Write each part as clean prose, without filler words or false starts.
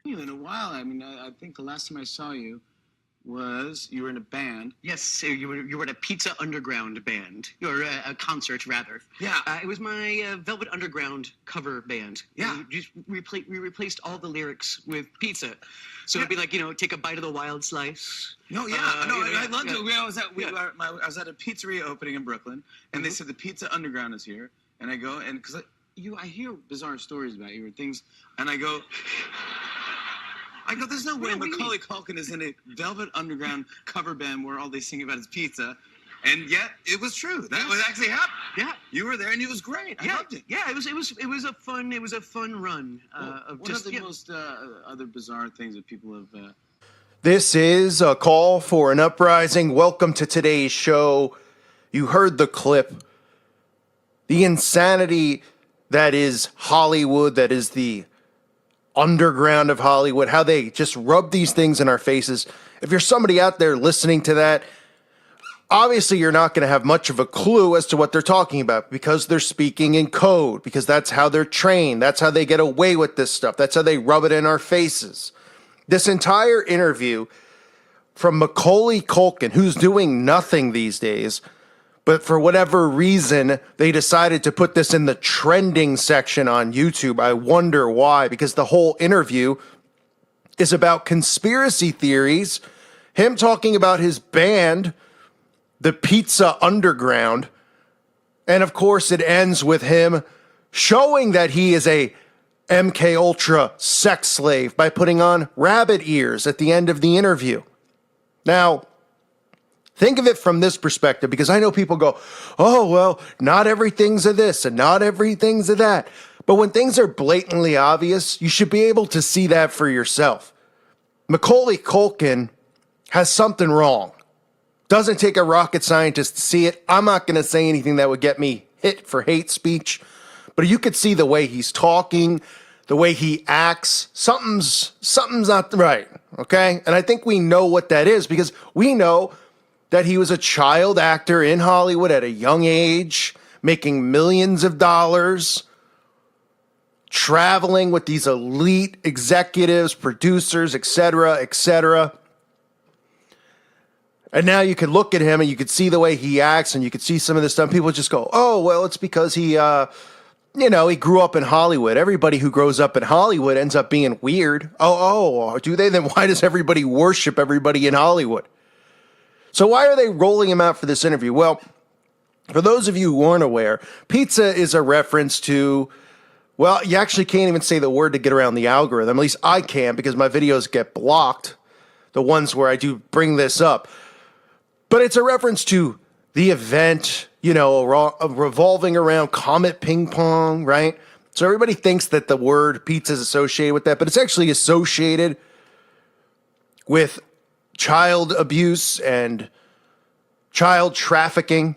You in a while. I mean, I think the last time I saw you was you were in a band. Yes, you were in a Pizza Underground band, or a concert rather. Yeah. It was my Velvet Underground cover band. Yeah. We replaced all the lyrics with pizza, so it'd be like take a bite of the wild slice. No, yeah, I loved it. I was at a pizzeria opening in Brooklyn, and they said the Pizza Underground is here, and I go and because I hear bizarre stories about you or things, and I go, there's no way Macaulay Culkin is in a Velvet Underground cover band where all they sing about is pizza. And yet, it was true. That was actually happening. Yeah, you were there, and it was great. I loved it. Yeah, it was a fun run. What are the most other bizarre things that people have? This is a call for an uprising. Welcome to today's show. You heard the clip. The insanity that is Hollywood, that is the underground of Hollywood, how they just rub these things in our faces. If you're somebody out there listening to that, obviously you're not going to have much of a clue as to what they're talking about because they're speaking in code, because that's how they're trained. That's how they get away with this stuff. That's how they rub it in our faces. This entire interview from Macaulay Culkin, who's doing nothing these days, but for whatever reason, they decided to put this in the trending section on YouTube. I wonder why, because the whole interview is about conspiracy theories, him talking about his band, the Pizza Underground, and of course it ends with him showing that he is a MK Ultra sex slave by putting on rabbit ears at the end of the interview. Now, think of it from this perspective, because I know people go, oh, well, not everything's a this and not everything's a that. But when things are blatantly obvious, you should be able to see that for yourself. Macaulay Culkin has something wrong. Doesn't take a rocket scientist to see it. I'm not going to say anything that would get me hit for hate speech, but you could see the way he's talking, the way he acts. Something's not right, okay? And I think we know what that is because we know that he was a child actor in Hollywood at a young age, making millions of dollars, traveling with these elite executives, producers, etc., etc. And now you could look at him and you could see the way he acts and you could see some of this stuff. People just go, oh, well, it's because he grew up in Hollywood. Everybody who grows up in Hollywood ends up being weird. Oh, do they? Then why does everybody worship everybody in Hollywood? So why are they rolling him out for this interview? Well, for those of you who aren't aware, pizza is a reference to, well, you actually can't even say the word to get around the algorithm. At least I can because my videos get blocked, the ones where I do bring this up. But it's a reference to the event, revolving around Comet Ping Pong, right? So everybody thinks that the word pizza is associated with that, but it's actually associated with child abuse and child trafficking.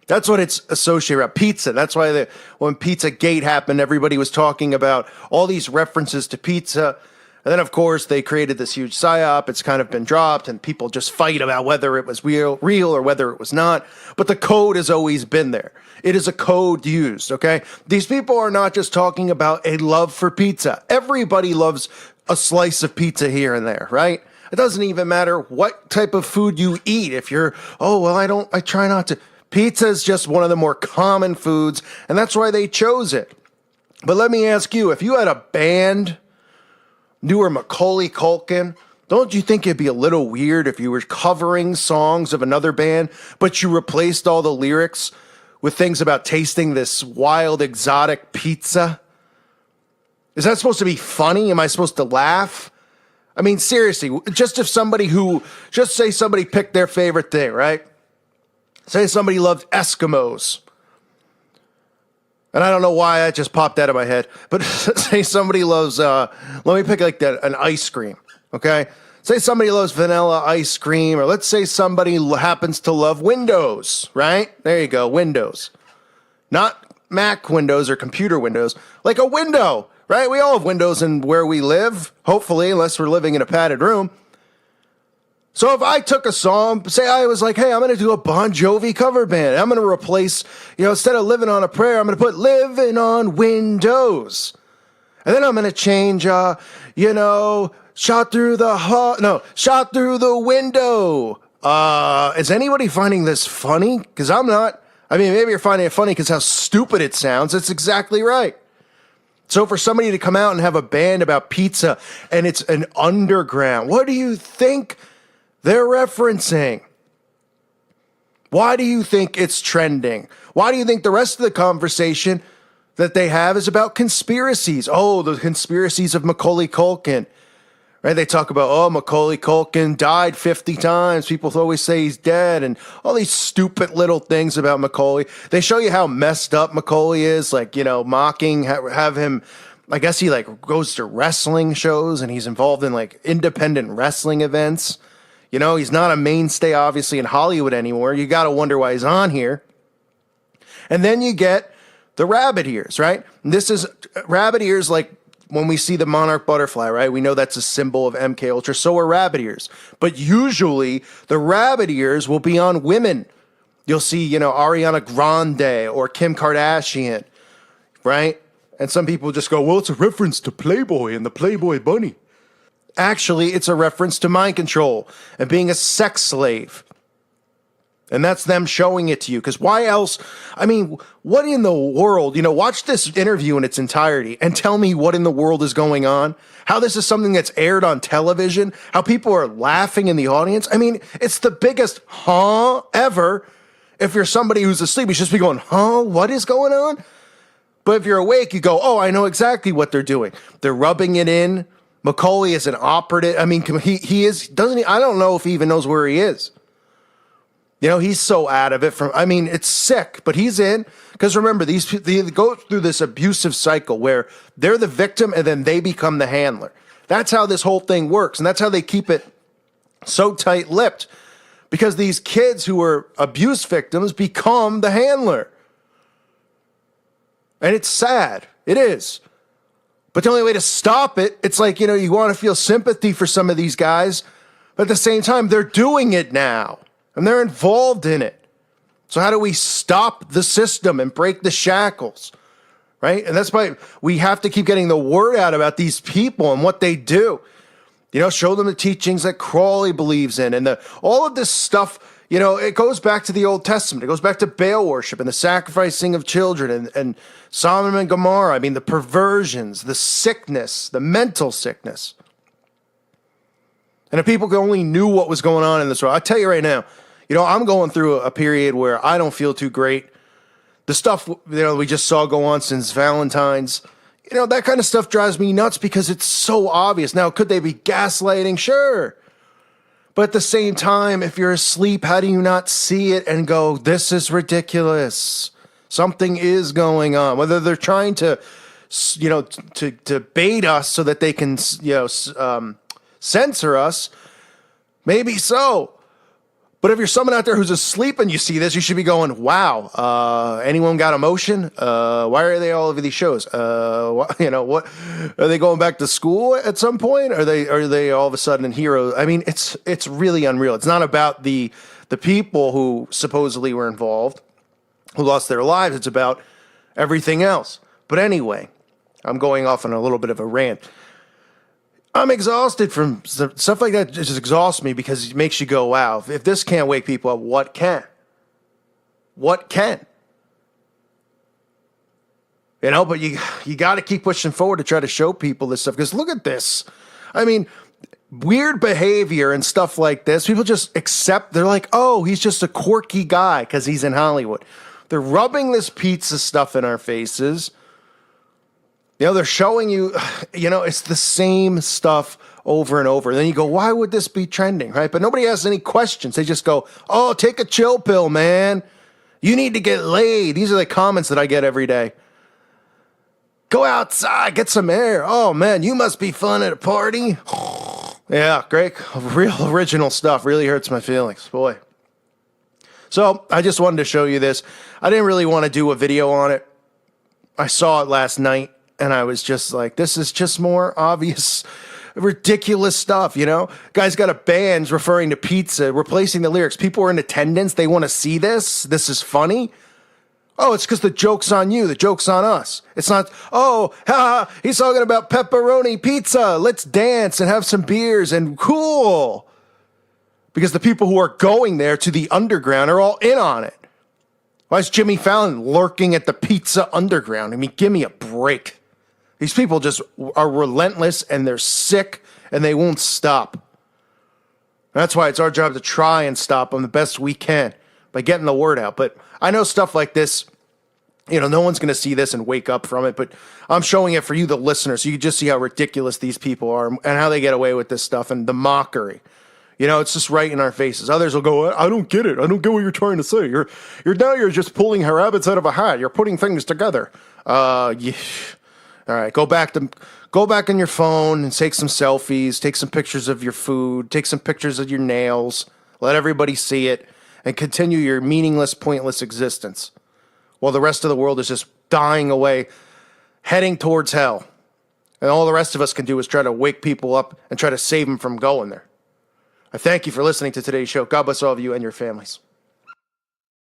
That's what it's associated with. Pizza. That's why when Pizzagate happened, everybody was talking about all these references to pizza. And then, of course, they created this huge psyop. It's kind of been dropped, and people just fight about whether it was real or whether it was not. But the code has always been there. It is a code used, okay? These people are not just talking about a love for pizza. Everybody loves a slice of pizza here and there, right? It doesn't even matter what type of food you eat. If you're, I try not to. Pizza is just one of the more common foods, and that's why they chose it. But let me ask you, if you had a band, you were Macaulay Culkin, don't you think it'd be a little weird if you were covering songs of another band, but you replaced all the lyrics with things about tasting this wild, exotic pizza? Is that supposed to be funny? Am I supposed to laugh? I mean, seriously, just say somebody picked their favorite thing, right? Say somebody loved Eskimos. And I don't know why that just popped out of my head, but say somebody loves, let me pick like an ice cream, okay? Say somebody loves vanilla ice cream, or let's say somebody happens to love Windows, right? There you go, Windows. Not Mac Windows or computer Windows, like a window, right? We all have windows in where we live, hopefully, unless we're living in a padded room. So if I took a song, say I was like, hey, I'm going to do a Bon Jovi cover band. I'm going to replace, instead of Living on a Prayer, I'm going to put Living on Windows. And then I'm going to change, shot through shot through the window. Is anybody finding this funny? Because I'm not. I mean, maybe you're finding it funny because how stupid it sounds. It's exactly right. So for somebody to come out and have a band about pizza and it's an underground, what do you think they're referencing? Why do you think it's trending? Why do you think the rest of the conversation that they have is about conspiracies? Oh, the conspiracies of Macaulay Culkin. Right? They talk about, oh, Macaulay Culkin died 50 times. People always say he's dead and all these stupid little things about Macaulay. They show you how messed up Macaulay is, like, mocking, have him, I guess he like goes to wrestling shows and he's involved in like independent wrestling events. He's not a mainstay, obviously, in Hollywood anymore. You got to wonder why he's on here. And then you get the rabbit ears, right? And this is rabbit ears like, when we see the monarch butterfly, right? We know that's a symbol of MK Ultra. So are rabbit ears. But usually the rabbit ears will be on women. You'll see, Ariana Grande or Kim Kardashian, right? And some people just go, well, it's a reference to Playboy and the Playboy bunny. Actually, it's a reference to mind control and being a sex slave. And that's them showing it to you. Because why else? I mean, what in the world? Watch this interview in its entirety and tell me what in the world is going on. How this is something that's aired on television. How people are laughing in the audience. I mean, it's the biggest huh ever. If you're somebody who's asleep, you should just be going, huh? What is going on? But if you're awake, you go, oh, I know exactly what they're doing. They're rubbing it in. Macaulay is an operative. I mean, he is, doesn't he? I don't know if he even knows where he is. He's so out of it it's sick, but he's in. Because remember, they go through this abusive cycle where they're the victim and then they become the handler. That's how this whole thing works. And that's how they keep it so tight-lipped. Because these kids who are abuse victims become the handler. And it's sad. It is. But the only way to stop it, it's like, you want to feel sympathy for some of these guys. But at the same time, they're doing it now. And they're involved in it. So how do we stop the system and break the shackles? Right? And that's why we have to keep getting the word out about these people and what they do. Show them the teachings that Crowley believes in. And all of this stuff, it goes back to the Old Testament. It goes back to Baal worship and the sacrificing of children and Sodom and Gomorrah. I mean, the perversions, the sickness, the mental sickness. And if people only knew what was going on in this world, I tell you right now, I'm going through a period where I don't feel too great. The stuff, we just saw go on since Valentine's, that kind of stuff drives me nuts because it's so obvious. Now, could they be gaslighting? Sure. But at the same time, if you're asleep, how do you not see it and go, this is ridiculous? Something is going on. Whether they're trying to, to bait us so that they can, censor us, maybe so. But if you're someone out there who's asleep and you see this, you should be going, wow, anyone got emotion? Why are they all over these shows? What are they going back to school at some point? Are they all of a sudden heroes? I mean, it's really unreal. It's not about the people who supposedly were involved, who lost their lives. It's about everything else. But anyway, I'm going off on a little bit of a rant. I'm exhausted from stuff like that. Just exhausts me because it makes you go, wow, if this can't wake people up, what can? What can? But you got to keep pushing forward to try to show people this stuff. Because look at this. I mean, weird behavior and stuff like this. People just accept. They're like, oh, he's just a quirky guy because he's in Hollywood. They're rubbing this pizza stuff in our faces. They're showing you, it's the same stuff over and over. And then you go, why would this be trending, right? But nobody has any questions. They just go, oh, take a chill pill, man. You need to get laid. These are the comments that I get every day. Go outside, get some air. Oh, man, you must be fun at a party. Yeah, great. Real original stuff. Really hurts my feelings, boy. So I just wanted to show you this. I didn't really want to do a video on it. I saw it last night. And I was just like, this is just more obvious, ridiculous stuff, Guys got a band referring to pizza, replacing the lyrics. People are in attendance. They want to see this. This is funny. Oh, it's because the joke's on you. The joke's on us. It's not, oh, ha, he's talking about pepperoni pizza. Let's dance and have some beers and cool. Because the people who are going there to the underground are all in on it. Why is Jimmy Fallon lurking at the pizza underground? I mean, give me a break. These people just are relentless and they're sick and they won't stop. That's why it's our job to try and stop them the best we can by getting the word out. But I know stuff like this, no one's going to see this and wake up from it, but I'm showing it for you, the listeners, so you can just see how ridiculous these people are and how they get away with this stuff and the mockery. It's just right in our faces. Others will go, I don't get it. I don't get what you're trying to say. You're just pulling rabbits out of a hat. You're putting things together. Yeah. All right, go back on your phone and take some selfies, take some pictures of your food, take some pictures of your nails, let everybody see it, and continue your meaningless, pointless existence while the rest of the world is just dying away, heading towards hell. And all the rest of us can do is try to wake people up and try to save them from going there. I thank you for listening to today's show. God bless all of you and your families.